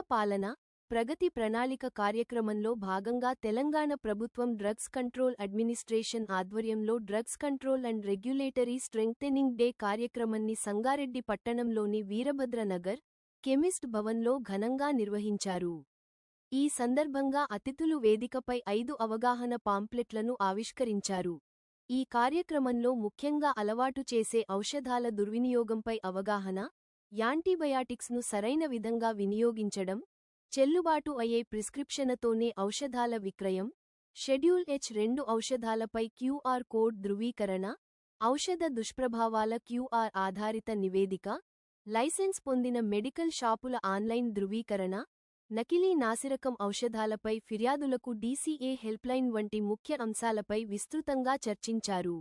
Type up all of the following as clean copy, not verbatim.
ప్రజాపాలన, ప్రగతి ప్రణాళిక కార్యక్రమంలో భాగంగా తెలంగాణ ప్రభుత్వం డ్రగ్స్ కంట్రోల్ అడ్మినిస్ట్రేషన్ ఆధ్వర్యంలో drugs control and regulatory strengthening day కార్యక్రమాన్ని సంగారెడ్డి పట్టణంలోని వీరభద్రనగర్ కెమిస్ట్ భవన్లో ఘనంగా నిర్వహించారు. ఈ సందర్భంగా అతిథులు వేదికపై 5 అవగాహన పాంప్లెట్లను ఆవిష్కరించారు. ఈ కార్యక్రమంలో ముఖ్యంగా అలవాటు చేసే ఔషధాల దుర్వినియోగంపై అవగాహన, యాంటీబయాటిక్స్ను సరైన విధంగా వినియోగించడం, చెల్లుబాటు అయ్యే ప్రిస్క్రిప్షన్తోనే ఔషధాల విక్రయం, షెడ్యూల్ H2 ఔషధాలపై QR కోడ్ ధృవీకరణ, ఔషధ దుష్ప్రభావాల QR ఆధారిత నివేదిక, లైసెన్స్ పొందిన మెడికల్ షాపుల ఆన్లైన్ ధృవీకరణ, నకిలీ నాసిరకం ఔషధాలపై ఫిర్యాదులకు DCA హెల్ప్లైన్ వంటి ముఖ్య అంశాలపై విస్తృతంగా చర్చించారు.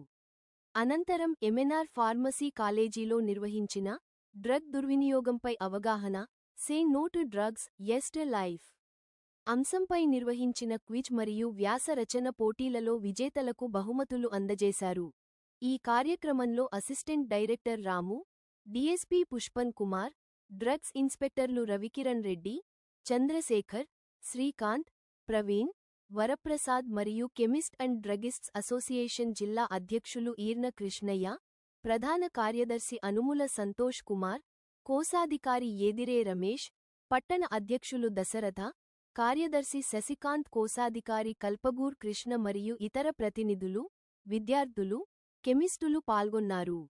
అనంతరం MNR ఫార్మసీ కాలేజీలో నిర్వహించిన డ్రగ్ దుర్వినియోగంపై అవగాహన, say no to drugs, yes to life అంశంపై నిర్వహించిన క్విజ్ మరియు వ్యాస రచన పోటీలలో విజేతలకు బహుమతులు అందజేశారు. ఈ కార్యక్రమంలో అసిస్టెంట్ డైరెక్టర్ రాము, DSP పుష్పన్ కుమార్, డ్రగ్స్ ఇన్స్పెక్టర్లు రవికిరణ్ రెడ్డి, చంద్రశేఖర్, శ్రీకాంత్, ప్రవీణ్, వరప్రసాద్ మరియు కెమిస్ట్ అండ్ డ్రగిస్ట్స్ అసోసియేషన్ జిల్లా అధ్యక్షులు ఈర్న కృష్ణయ్య, ప్రధాన కార్యదర్శి అనుముల సంతోష్ కుమార్, కోశాధికారి ఏదిరే రమేష్, పట్టణ అధ్యక్షులు దశరథ, కార్యదర్శి శశికాంత్, కోశాధికారి కల్పగూర్ కృష్ణ మరియు ఇతర ప్రతినిధులు, విద్యార్థులు, కెమిస్టులు పాల్గొన్నారు.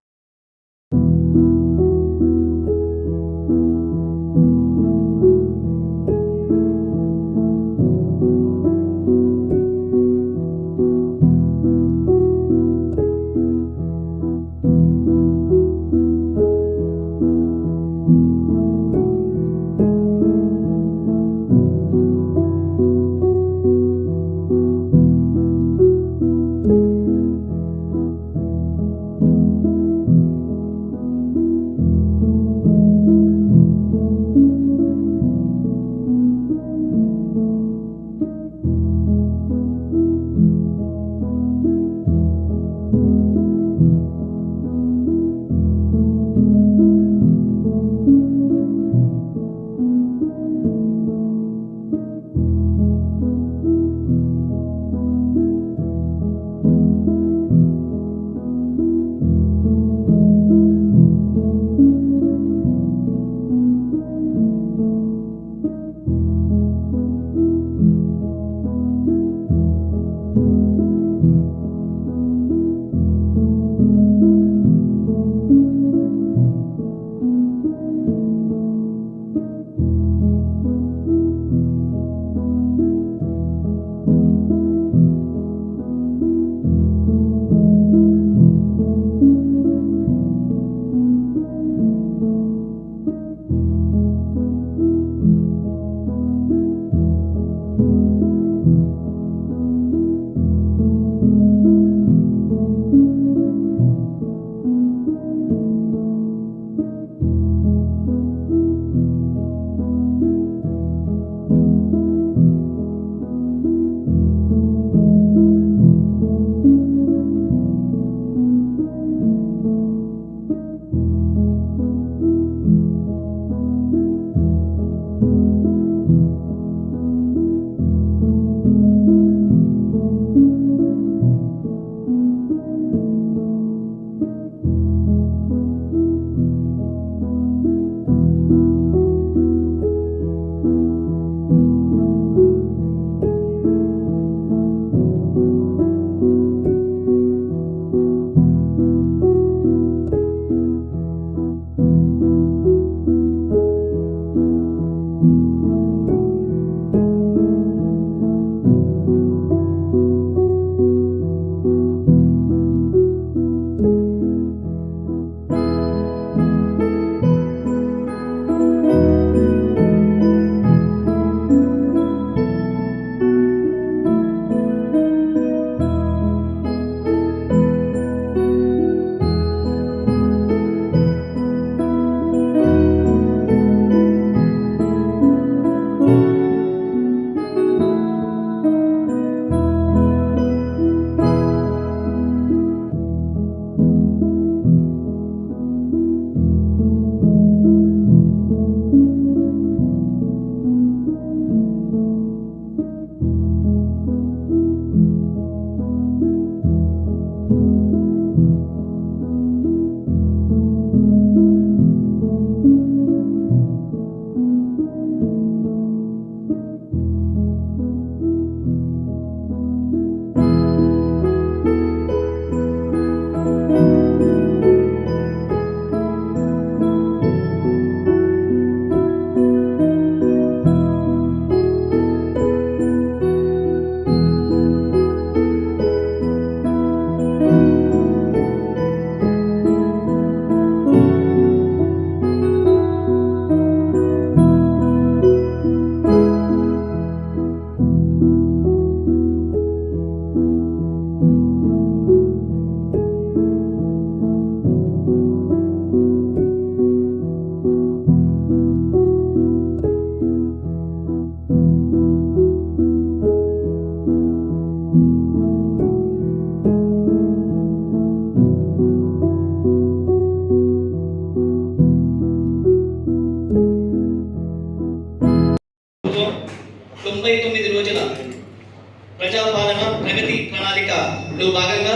ప్రజాపాలన ప్రగతి ప్రణాళికలో భాగంగా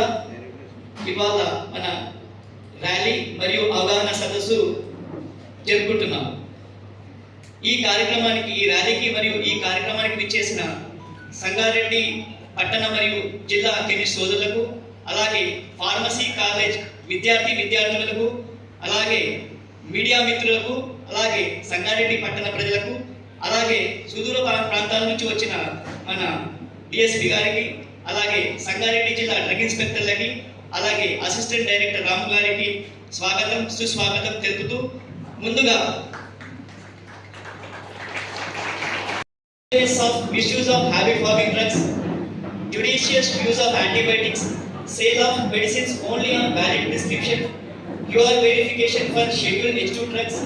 ఇవాళ మన ర్యాలీ మరియు అవగాహన సదస్సు జరుపుకుంటున్నాం. ఈ ర్యాలీకి మరియు ఈ కార్యక్రమానికి విచ్చేసిన సంగారెడ్డి పట్టణ మరియు జిల్లా కెమిస్ట్ సోదరులకు, అలాగే ఫార్మసీ కాలేజ్ విద్యార్థులకు, అలాగే మీడియా మిత్రులకు, అలాగే సంగారెడ్డి పట్టణ ప్రజలకు, అలాగే సుదూర ప్రాంతాల నుంచి వచ్చిన మన డిఎస్పి గారికి, అలాగే సంగారెడ్డి జిల్లా డ్రగ్ ఇన్స్పెక్టర్లకి, అలాగే అసిస్టెంట్ డైరెక్టర్ రాము గారికి స్వాగతం సుస్వాగతం తెలుపుతూ, ముందుగా of misuse of habit forming drugs, judicious use of antibiotics, sale of medicines only on valid prescription, QR verification for scheduled H2 drugs,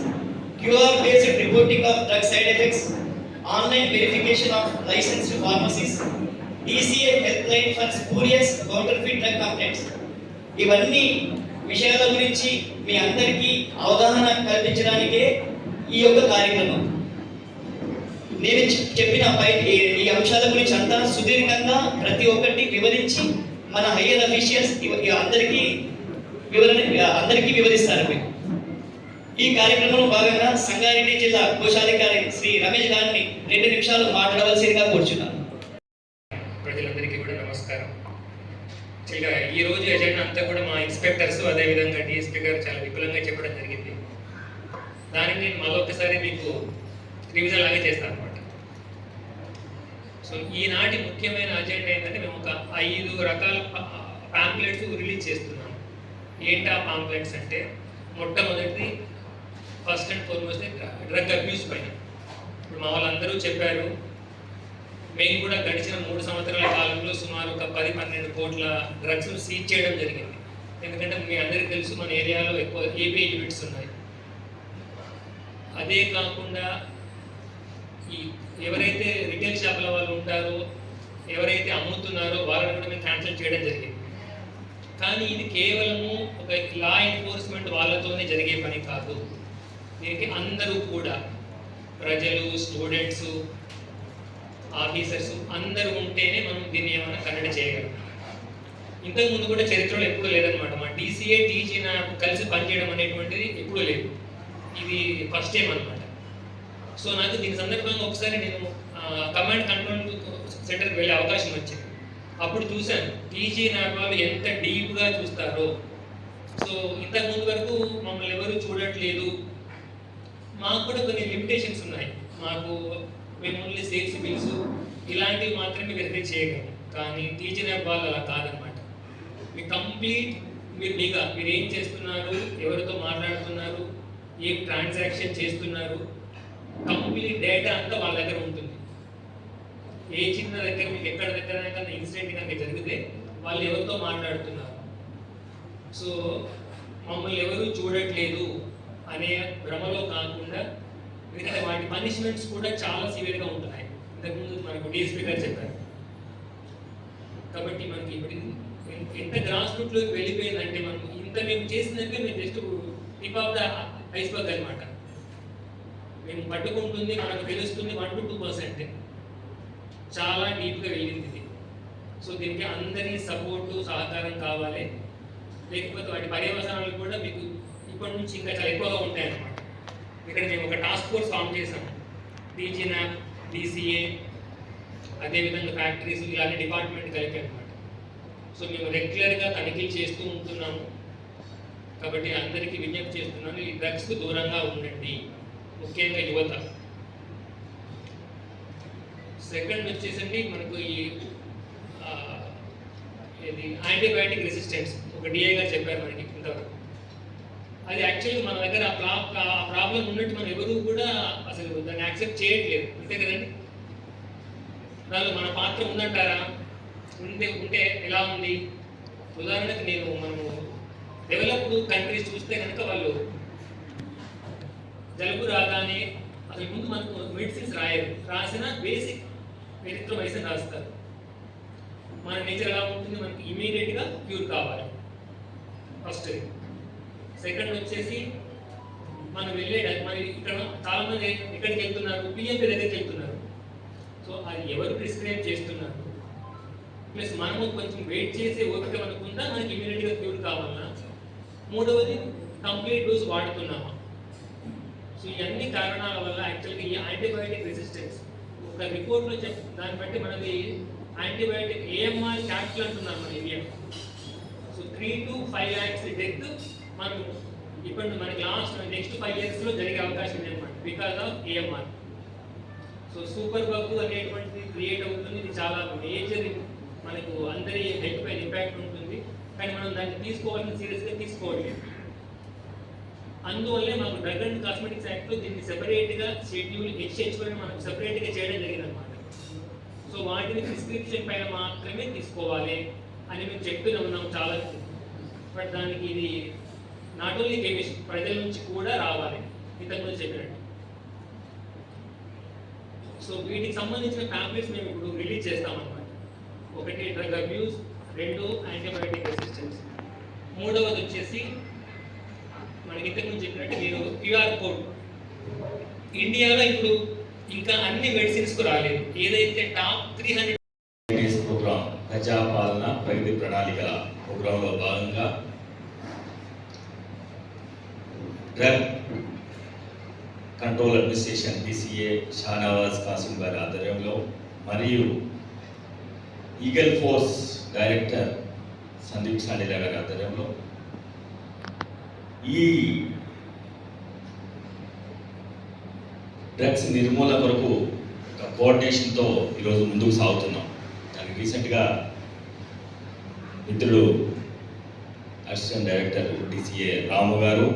QR based reporting of drug side effects, online verification of licensed pharmacies, DCA helpline for spurious counterfeit drug complaints. ఇవన్నీ విషయాల గురించి మీ అందరికీ అవగాహన కల్పించడానికే ఈ యొక్క కార్యక్రమం. నేను చెప్పిన ఈ అంశాల గురించి అంతా సుదీర్ఘంగా ప్రతి ఒక్కటి వివరించి మన హైయర్ అఫీషియల్స్ అందరికీ వివరిస్తారు. ఈ కార్యక్రమంలో భాగంగా సంగారెడ్డి జిల్లా కోశాధికారి శ్రీ రమేష్ గారిని 2 నిమిషాలు మాట్లాడవలసిందిగా కోరుచున్నాను. ప్రజలందరికీ కూడా నమస్కారం. ఈ రోజు ఎజెండా అంతా కూడా మా ఇన్స్పెక్టర్స్ అదేవిధంగా డిఎస్పీ గారు చాలా విపులంగా చెప్పడం జరిగింది. దానికి నేను మరొకసారి మీకు రివిజన్ లాగా చేస్తాను అనమాట. సో ఈనాటి ముఖ్యమైన అజెండా ఏంటంటే మేము ఒక 5 రకాల పాంప్లెట్స్ రిలీజ్ చేస్తున్నాం. ఏంటి ఆ పాంప్లెట్స్ అంటే, మొట్టమొదటి first and foremost drug abuse పైన. ఇప్పుడు మా వాళ్ళందరూ చెప్పారు, మేము కూడా గడిచిన 3 సంవత్సరాల కాలంలో సుమారు ఒక 10-12 కోట్ల డ్రగ్స్ సీజ్ చేయడం జరిగింది. ఎందుకంటే మీ అందరికీ తెలుసు, మన ఏరియాలో ఎక్కువ ఏపీఐ యూనిట్స్ ఉన్నాయి. అదే కాకుండా ఈ ఎవరైతే రిటైల్ షాపుల వాళ్ళు ఉంటారో, ఎవరైతే అమ్ముతున్నారో వాళ్ళని కూడా మేము క్యాన్సిల్ చేయడం జరిగింది. కానీ ఇది కేవలము ఒక లా ఎన్ఫోర్స్మెంట్ వాళ్ళతోనే జరిగే పని కాదు. దీనికి అందరూ కూడా ప్రజలు, స్టూడెంట్స్, ఆఫీసర్స్ అందరూ ఉంటేనే మనం దీన్ని ఏమైనా కన్నడ చేయగలం. ఇంతకుముందు కూడా చరిత్రలో ఎప్పుడూ లేదనమాట. మా DCA TG నాకు కలిసి పనిచేయడం అనేటువంటిది ఎప్పుడూ లేదు. ఇది ఫస్ట్ టైం అనమాట. సో నాకు దీని సందర్భంగా ఒకసారి నేను కమాండ్ కంట్రోల్ సెంటర్కి వెళ్ళే అవకాశం వచ్చింది. అప్పుడు చూశాను TG నాకు వాళ్ళు ఎంత డీప్గా చూస్తారో. సో ఇంతకుముందు వరకు మమ్మల్ని ఎవరు చూడట్లేదు. మాకు కూడా కొన్ని లిమిటేషన్స్ ఉన్నాయి. మేము ఓన్లీ సేల్స్ బిల్స్ ఇలాంటివి మాత్రమే వెరిఫై చేయగలం. కానీ టీచర్ వాళ్ళు అలా కాదనమాట. మీరు ఏం చేస్తున్నారు, ఎవరితో మాట్లాడుతున్నారు, ఏం ట్రాన్సాక్షన్ చేస్తున్నారు, కంప్లీట్ డేటా అంతా వాళ్ళ దగ్గర ఉంటుంది. ఏ చిన్న దగ్గర మీకు ఎక్కడ దగ్గర ఇన్సిడెంట్ కనుక జరిగితే వాళ్ళు ఎవరితో మాట్లాడుతున్నారు. సో మమ్మల్ని ఎవరు చూడట్లేదు అనే భ్రమలో కాకుండా, ఎందుకంటే వాటి పనిష్మెంట్స్ కూడా చాలా సివియర్గా ఉంటున్నాయి. ఇంతకుముందు మనకు డిఎస్పీ గారు చెప్పారు. కాబట్టి మనకి ఇప్పుడు ఎంత గ్రాస్ రూట్లోకి వెళ్ళిపోయిందంటే, మనం ఇంత మేము చేసినట్టే మేము just tip of the iceberg అనమాట. మేము పట్టుకుంటుంది, మనకు తెలుస్తుంది 1 to 2%. చాలా డీప్గా వెళ్ళింది ఇది. సో దీనికి అందరి సపోర్టు, సహకారం కావాలి. లేకపోతే వాటి పర్యవసానాలు కూడా మీకు ఇప్పటి నుంచి ఇంకా చాలా ఎక్కువగా ఉంటాయి అన్నమాట. ఇక్కడ మేము ఒక టాస్క్ ఫోర్స్ ఫామ్ చేసాము. TG NAP, DCA, అదేవిధంగా ఫ్యాక్టరీస్, ఇలాంటి డిపార్ట్మెంట్ కలిపి అనమాట. సో మేము రెగ్యులర్గా తనిఖీలు చేస్తూ ఉంటున్నాము. కాబట్టి అందరికీ విజ్ఞప్తి చేస్తున్నాను, ఈ డ్రగ్స్కు దూరంగా ఉండండి, ముఖ్యంగా యువత. సెకండ్ వచ్చేసండి మనకు ఇది యాంటీబయాటిక్ రెసిస్టెన్స్. ఒక DI గారు చెప్పారు మనకి ఇంతవరకు. అది యాక్చువల్లీ మన దగ్గర ఆ ప్రాబ్లం ఉన్నట్టు మనం ఎవరు కూడా అసలు దాన్ని యాక్సెప్ట్ చేయట్లేదు, అంతే కదండి. దానిలో మన పాత్ర ఉందంటారా? ఉంటే ఎలా ఉంది? ఉదాహరణకు మనము డెవలప్డ్ కంట్రీస్ చూస్తే కనుక వాళ్ళు జలుబు రాగానే అసలు ముందు మనకు మెడిసిన్స్ రాయరు, రాసిన బేసిక్ ఎరిథ్రోమైసిన్ రాస్తారు. మన నేచర్ ఎలా ఉంటుంది, మనకి ఇమీడియట్గా క్యూర్ కావాలి ఫస్ట్. సెకండ్ వచ్చేసి మనం ఇక్కడ చాలామంది ఎక్కడికి వెళ్తున్నారు, PMP దగ్గరికి వెళ్తున్నారు. సో అది ఎవరు ప్రిస్క్రైబ్ చేస్తున్నారు, ప్లస్ మనము కొంచెం వెయిట్ చేసి ఓపిక అనుకుంటా మనకి ఇమీడియట్గా క్యూర్ కావాలన్నా, మూడవది కంప్లీట్ డోస్ వాడుతున్నామా. సో ఇవన్నీ కారణాల వల్ల యాక్చువల్గా ఈ యాంటీబయాటిక్ రెసిస్టెన్స్ ఒక రిపోర్ట్లో దాన్ని బట్టి మనది యాంటీబయాటిక్ AMR క్యాప్సుల్ అంటున్నారు మన India. So 3 to 5 lakhs death మనం ఇప్పుడు మనకి నెక్స్ట్ 5 yearsలో జరిగే అవకాశం ఉంది అనమాట, because of AMR. So super bug అనేటువంటిది క్రియేట్ అవుతుంది. ఇది చాలా మేజర్, మనకు అందరి హెల్త్ పైన ఇంపాక్ట్ ఉంటుంది, కానీ మనం దాన్ని తీసుకోవాలని సీరియస్గా తీసుకోవట్లేదు. అందువల్లే మాకు డ్రగ్ అండ్ కాస్మెటిక్స్ యాక్ట్లో దీన్ని సెపరేట్గా షెడ్యూల్ HH1 మనకు సెపరేట్గా చేయడం జరిగింది అనమాట. సో వాటిని ప్రిస్క్రిప్షన్ పైన మాత్రమే తీసుకోవాలి అని మేము చెప్తూనే ఉన్నాం చాలా. బట్ దానికి ఇది నాట్ ఓన్లీ కెమిస్ట్, ప్రజల నుంచి కూడా రావాలి ఇంతకుముందు చెప్పినట్టు. సో వీటికి సంబంధించిన ప్యాంప్లెట్స్ మేము ఇప్పుడు రిలీజ్ చేస్తామన్నమాట. ఒకటి డ్రగ్ అబ్యూస్, 2 యాంటీబయాటిక్ రెసిస్టెన్స్, మూడవది వచ్చేసి మనకి ఇంతకుముందు చెప్పినట్టు మీరు QR కోడ్. ఇండియాలో ఇప్పుడు ఇంకా అన్ని మెడిసిన్స్కు రాలేదు. ఏదైతే టాప్ 300 ప్రోగ్రామ్ ప్రజాపాలన ప్రగతి ప్రణాళికల ప్రోగ్రాంలో భాగంగా drug control administration DCA Shanawaz Kasim గారి ఆధ్వర్యంలో మరియు eagle force director Sandeep Sandila గారి ఆధ్వర్యంలో ఈ డ్రగ్స్ నిర్మూలన కొరకు ఒక కోఆర్డినేషన్తో ఈరోజు ముందుకు సాగుతున్నాం. దానికి రీసెంట్గా మిత్రుడు అసిస్టెంట్ డైరెక్టర్ DCA రాము గారు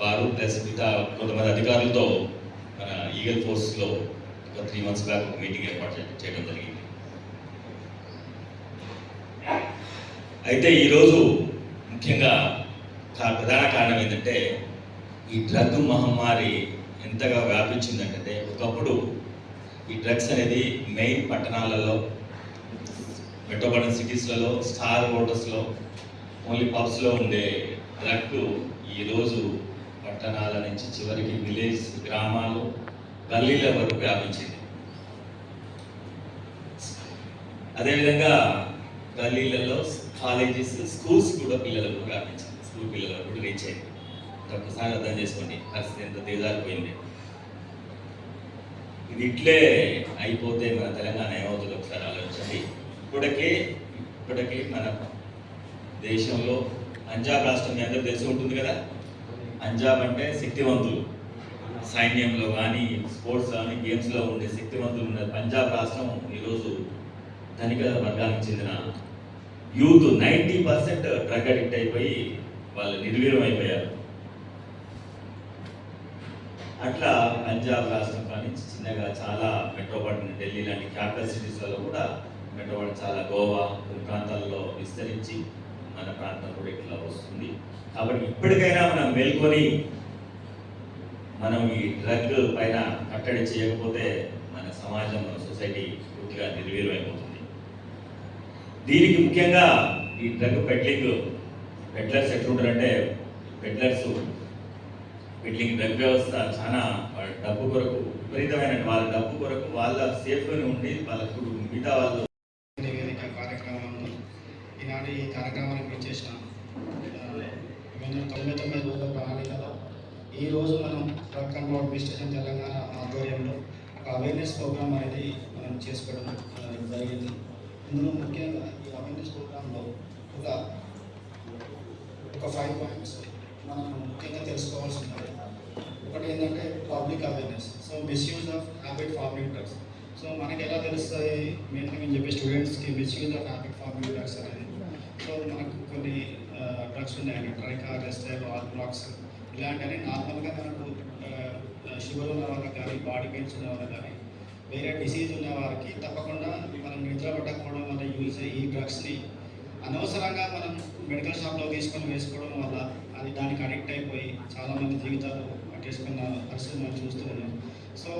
వారు ప్లస్ మిగతా కొంతమంది అధికారులతో మన ఈగల్ ఫోర్స్లో ఒక 3 months బ్యాక్ ఒక మీటింగ్ ఏర్పాటు చేయడం జరిగింది. అయితే ఈరోజు ముఖ్యంగా ప్రధాన కారణం ఏంటంటే ఈ డ్రగ్ మహమ్మారి ఎంతగా వ్యాపించిందంటే, ఒకప్పుడు ఈ డ్రగ్స్ అనేది మెయిన్ పట్టణాలలో, మెట్రోపాలిటన్ సిటీస్లలో, స్టార్ హోటల్స్లో, ఓన్లీ పబ్స్లో ఉండే డ్రగ్ ఈరోజు పట్టణాల నుంచి చివరికి విలేజ్, గ్రామాలు, గల్లీల వరకు వ్యాపించింది. అదేవిధంగా గల్లీలలో కాలేజెస్, స్కూల్స్ కూడా పిల్లలకు వ్యాపించింది. స్కూల్ పిల్లలకు కూడా రీచ్ అయింది. ఒక్కసారి అర్థం చేసుకోండి పరిస్థితి ఎంత దిగజారిపోయింది. ఇది ఇట్లే అయిపోతే మన తెలంగాణ ఏమవుతుందో ఒకసారి ఆలోచించండి. ఇప్పటికీ మన దేశంలో పంజాబ్ రాష్ట్రం మీ అందరూ తెలిసి ఉంటుంది కదా. పంజాబ్ అంటే శక్తివంతులు, సైన్యంలో కానీ స్పోర్ట్స్ కానీ గేమ్స్లో ఉండే శక్తివంతులు ఉన్నారు. పంజాబ్ రాష్ట్రం ఈరోజు ధనిక వర్గానికి చెందిన యూత్ 90% డ్రగ్ అడిక్ట్ అయిపోయి వాళ్ళు నిర్వీర్యం అయిపోయారు. అట్లా పంజాబ్ రాష్ట్రం కానీ చిన్నగా చాలా మెట్రోపాలిటన్ ఢిల్లీ లాంటి క్యాపిటల్ సిటీస్లలో కూడా మెట్రోపాలిటన్ చాలా గోవా కొన్ని ప్రాంతాల్లో విస్తరించి మన ప్రాంతం కూడా ఇట్లా వస్తుంది. కాబట్టి ఇప్పటికైనా మనం మేల్కొని మనం ఈ డ్రగ్ పైన కట్టడి చేయకపోతే మన సమాజం, మన సొసైటీ పూర్తిగా నిర్వీర్యం అయిపోతుంది. దీనికి ముఖ్యంగా ఈ డ్రగ్ పెడ్లర్స్ ఎట్లుంటారంటే, పెడ్లింగ్ డ్రగ్ వ్యవస్థ చాలా డబ్బు కొరకు విపరీతమైన వాళ్ళ డబ్బు కొరకు వాళ్ళ సేఫ్లోనే ఉండి వాళ్ళకు మిగతా వాళ్ళు నివేదిక కార్యక్రమంలో ఈనాడు ఈ కార్యక్రమానికి విచ్చేసిన 99 రోజుల ప్రణాళికలో ఈరోజు మనం డ్రగ్ కంట్రోల్ అడ్మినిస్ట్రేషన్ తెలంగాణ ఆధ్వర్యంలో ఒక అవేర్నెస్ ప్రోగ్రామ్ అనేది మనం చేసుకోవడం జరిగింది. ఇందులో ముఖ్యంగా ఈ అవేర్నెస్ ప్రోగ్రాంలో ఒక 5 points మనం ముఖ్యంగా తెలుసుకోవాల్సి ఉంటుంది. ఒకటి ఏంటంటే public awareness. So misuse of habit farming drugs. So మనకి ఎలా తెలుస్తుంది, మెయిన్గా మేము చెప్పే స్టూడెంట్స్కి misuse of habit farming drugs అనేది. సో మనకు కొన్ని డ్రగ్స్ ఉన్నాయండి, ట్రైకా, రెస్టైల్, ఆల్బ్లాక్స్ ఇలాంటివి నార్మల్గా మనకు షుగర్ ఉన్న వాళ్ళకి కానీ, బాడీ పెయిన్స్ ఉన్న వాళ్ళకి కానీ, వేరే డిసీజ్ ఉన్న వారికి తప్పకుండా మనం నిద్ర పట్టకపోవడం వల్ల యూజ్ ఈ డ్రగ్స్ని అనవసరంగా మనం మెడికల్ షాప్లో తీసుకొని వేసుకోవడం వల్ల అది దానికి అడిక్ట్ అయిపోయి చాలామంది జీవితాలు పట్టేసుకున్న పరిస్థితి మనం చూస్తూ ఉన్నాం. సో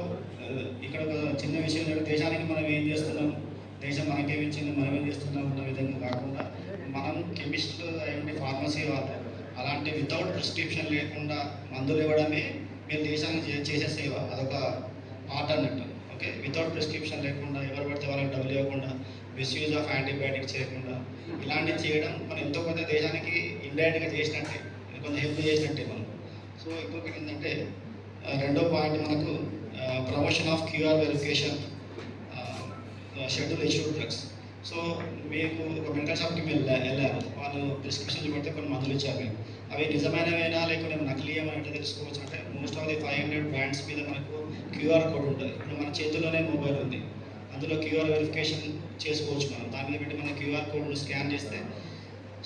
ఇక్కడ ఒక చిన్న విషయం ఏంటంటే, దేశానికి మనం ఏం చేస్తున్నాం, దేశం మనకేమిచ్చింది, మనం ఏం చేస్తున్నాం అన్న విధంగా కాకుండా మనం కెమిస్ట్ అయ్యండి, ఫార్మసీ వాళ్ళు అలాంటి వితౌట్ ప్రిస్క్రిప్షన్ లేకుండా మందులు ఇవ్వడమే మీరు దేశానికి చేసే సేవ. అదొక పార్ట్ అన్నట్టు. ఓకే, వితౌట్ ప్రిస్క్రిప్షన్ లేకుండా ఎవరు పడితే వాళ్ళకి మిస్యూజ్ ఆఫ్ యాంటీబయాటిక్ చేయకుండా ఇలాంటివి చేయడం మనం ఎంతో కొంత దేశానికి ఇండైరెక్ట్గా చేసినట్టే, కొంచెం హెల్ప్ చేసినట్టే మనం. సో ఇంకొకటి ఏంటంటే రెండో పాయింట్ మనకు promotion of QR verification schedule issued drugs. So మీకు ఒక మెడికల్ షాప్కి మీరు వెళ్ళారు, వాళ్ళు ప్రిస్క్రిప్షన్స్ పెడితే కొన్ని మందులు ఇచ్చారు మీకు, అవి నిజమైనవేనా లేకపోతే నకిలీ ఏమైనా ఎట్లా తెలుసుకోవచ్చు అంటే మోస్ట్ ఆఫ్ ది 500 బ్రాండ్స్ మీద మనకు క్యూఆర్ కోడ్ ఉంటుంది. ఇప్పుడు మన చేతుల్లోనే మొబైల్ ఉంది, అందులో క్యూఆర్ వెరిఫికేషన్ చేసుకోవచ్చు. మనం దాని మీద పెట్టి మన క్యూఆర్ కోడ్ స్కాన్ చేస్తే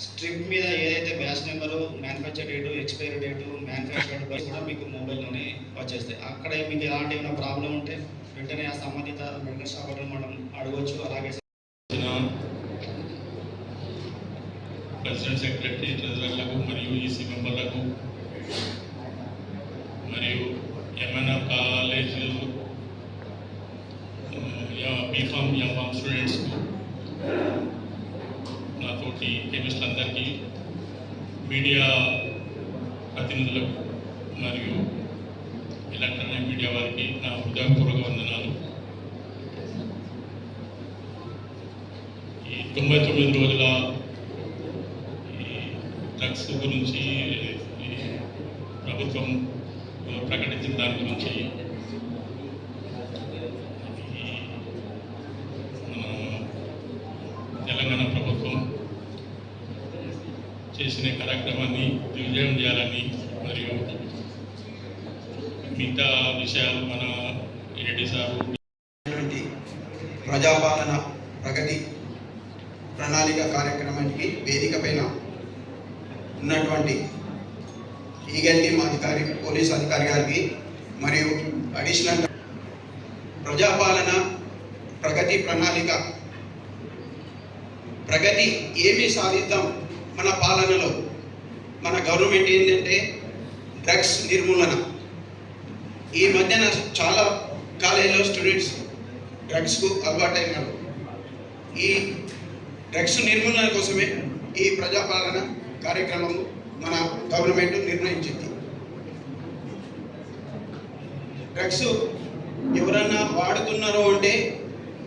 స్ట్రిప్ మీద ఏదైతే batch number, manufacture date, expiry date, manufactured bus కూడా మీకు మొబైల్లోనే వచ్చేస్తాయి. అక్కడ మీకు ఎలాంటి ఏమైనా ప్రాబ్లం ఉంటే వెంటనే ఆ సంబంధిత మెడికల్ షాప్ మనం అడగవచ్చు. అలాగే ప్రెసిడెంట్, సెక్రటరీ, ట్రెజరర్లకు మరియు ఈసీ మెంబర్లకు మరియు ఎంఎన్ఆర్ కాలేజీ బీఫామ్, ఎంఫామ్ స్టూడెంట్స్కు, నాతోటి కెమిస్టులందరికీ, మీడియా ప్రతినిధులకు మరియు ఎలక్ట్రానిక్ మీడియా వారికి నా హృదయపూర్వక వందనాలు. ఈ 99 రోజుల డ్రగ్స్ గురించి ప్రభుత్వం ప్రకటించిన దాని గురించి మన తెలంగాణ ప్రభుత్వం చేసిన కార్యక్రమాన్ని దిగ్విజయం చేయాలని మరియు మిగతా విషయాలు మన ఏడీ సార్ ప్రజాపాలన ప్రగతి ప్రణాళిక కార్యక్రమానికి వేదిక పైన ఉన్నటువంటి ఈగల్ టీమ్ అధికారి, పోలీస్ అధికారి గారికి మరియు అడిషనల్ ప్రజాపాలన ప్రగతి ప్రణాళిక, ప్రగతి ఏమి సాధిద్దాం మన పాలనలో, మన గవర్నమెంట్ ఏంటంటే డ్రగ్స్ నిర్మూలన. ఈ మధ్యన చాలా కాలేజీలో స్టూడెంట్స్ డ్రగ్స్కు అలవాటైనారు. ఈ డ్రగ్స్ నిర్మూలన కోసమే ఈ ప్రజాపాలన కార్యక్రమము మన గవర్నమెంట్ నిర్ణయించింది. డ్రగ్స్ ఎవరన్నా వాడుతున్నారో అంటే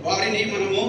వారిని మనము